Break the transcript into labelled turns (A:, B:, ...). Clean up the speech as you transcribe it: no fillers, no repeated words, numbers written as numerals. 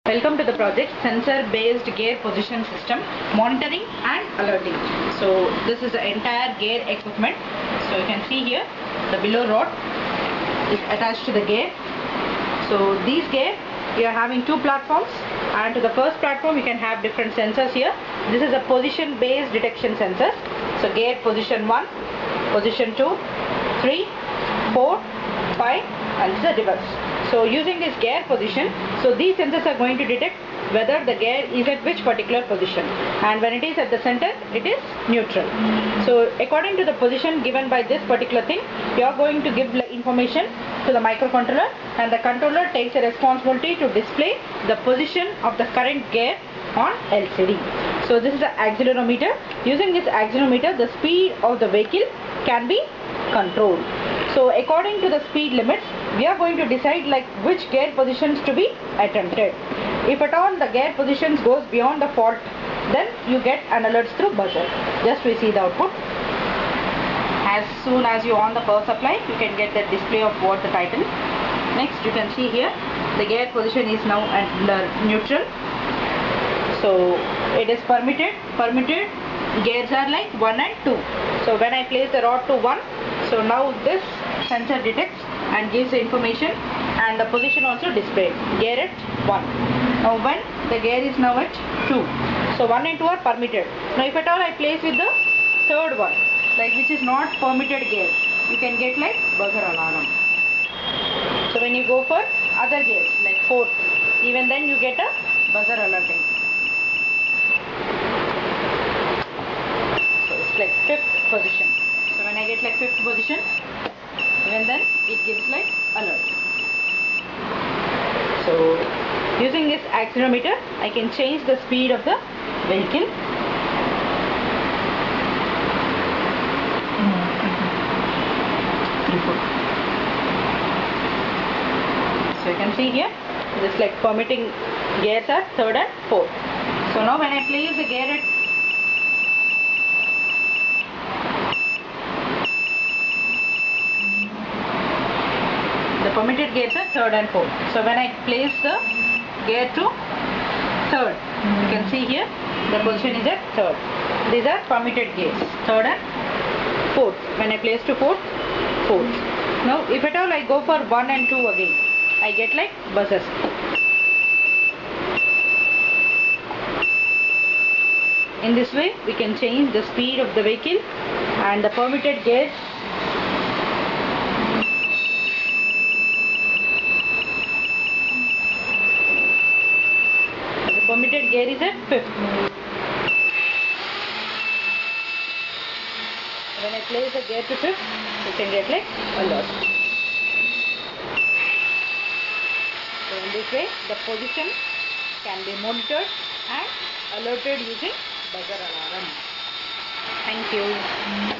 A: Welcome to the project Sensor Based Gear Position System Monitoring and Alerting. So this is the entire gear equipment. So you can see here the below rod is attached to the gear. So these gear we are having two platforms, and to the first platform you can have different sensors here. This is a position based detection sensors. So gear position 1, position 2, 3, 4, 5 and this is the reverse. So using this gear position, so these sensors are going to detect whether the gear is at which particular position, and when it is at the center it is neutral. So according to the position given by this particular thing, you are going to give information to the microcontroller, and the controller takes a responsibility to display the position of the current gear on LCD. So this is the accelerometer. Using this accelerometer, the speed of the vehicle can be controlled. So according to the speed limits, we are going to decide like which gear positions to be attempted. If at all the gear positions goes beyond the fault, then you get an alert through buzzer. Just we see the output. As soon as you on the power supply, you can get the display of what the title. Next you can see here the gear position is now under neutral. So it is permitted. Gears are like 1 and 2. So when I place the rod to 1, so now this sensor detects and gives the information, and the position also displayed. Gear at 1. Now when the gear is now at 2, so 1 and 2 are permitted. Now if at all I place with the third one, like which is not permitted gear, you can get like buzzer alarm. So when you go for other gears like 4th, even then you get a buzzer alerting. So it's like 5th position. So when I get like 5th position, even then it gives like alert. So using this accelerometer, I can change the speed of the vehicle. So you can see here, this like permitting gears are 3rd and 4th. So now when I place the gear at the permitted gears are 3rd and 4th. So when I place the gear to 3rd, you can see here the position is at 3rd. These are permitted gears, 3rd and 4th. When I place to 4th, 4th. Now if at all I go for 1 and 2 again, I get like buzzers. In this way we can change the speed of the vehicle and the permitted gears. The permitted gear is at 5th. When I place the gear to 5th, you can get like alert. So in this way the position can be monitored and alerted using buzzer alarm. Thank you.